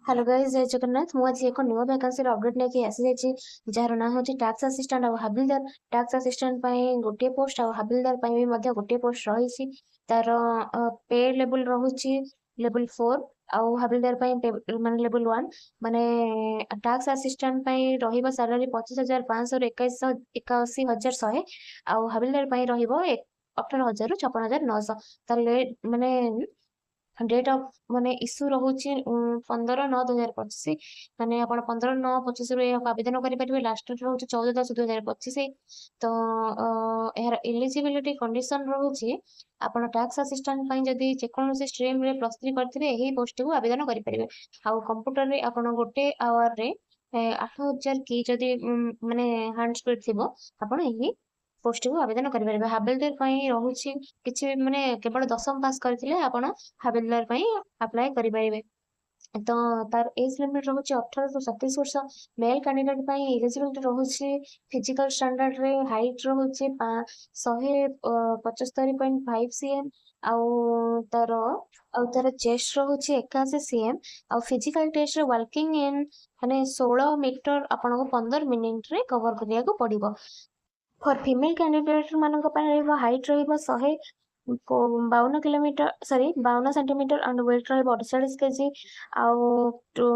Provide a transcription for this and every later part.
Hello guys जय जगन्नाथ मु आज एक न्यू वैकेंसी अपडेट लेके आसी जाइए जार ना हूँ टैक्स असिस्टेंट और हाबिलदार टैक्स असिस्टेंट गोटे पोस्ट और हाबिलदार भी गोटे पोस्ट रही तार पे लेवल रोचे लेवल 4 आउ हाबिलदार माने लेवल 1 माने टैक्स असिस्टेंट रही सैलरी 25,500 ରୁ 81,000 आउ हाबिलदार रही 18,000 ରୁ 56,900 ताले माने डेट ऑफ माने इश्यू रोचे 15/9/2025 माने आप 15/9/25 आवेदन करेंगे लास्ट डेट रोचे 14/10/2025 तो यार एलिजिबिलिटी कंडीशन रोचे आप टैक्स असिस्टेंट जदि जेकोसी स्ट्रीम रे +3 करथिबे एही पोस्ट को आवेदन करेंगे आउ कंप्यूटर रे आप गोटे आवर रे 8,000 की जदि माने हैंड स्पीड थिबो आपण एही पोस्ट को आवेदन करेंगे हाबिलदार रोचे किसी माने केवल 10वीं पास करथिले आपण हाबिलदार अप्लाई करेंगे तो तार एज लिमिट रोचे 18 ରୁ 27 वर्ष मेल कैंडिडेट एलिजिबिलिटी रोचे फिजिकल स्टैंडर्ड रे हाइट रोचे 175.5 cm आउ तार चेस्ट रोचे 81 cm आउ फिजिकल टेस्ट रे वर्किंग इन माने 16 मीटर आपन को 15 मिनिट रे कवर करिया को पड़िबो फॉर फीमेल कैंडिडेट मानक हाइट रहिबो 52 kilometre sorry 52 centimetre and weight रहिबो 48 केजी आउ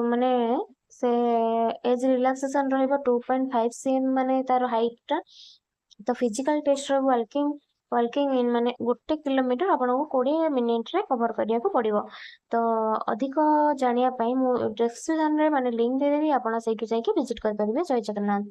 माने से एज रिलैक्सेशन रहिबो 2.5 cm माने तार हाइट टा तो फिजिकल टेस्ट रो वर्किंग इन माने 1 किलोमीटर आपन को 20 मिनिट रे कवर करिया को पड़िबो तो अधिक जानिया पई मु डिस्क्रिप्शन रे माने लिंक दे देबी आपन सेठी जाई के विजिट कर परिबे जय जगन्नाथ।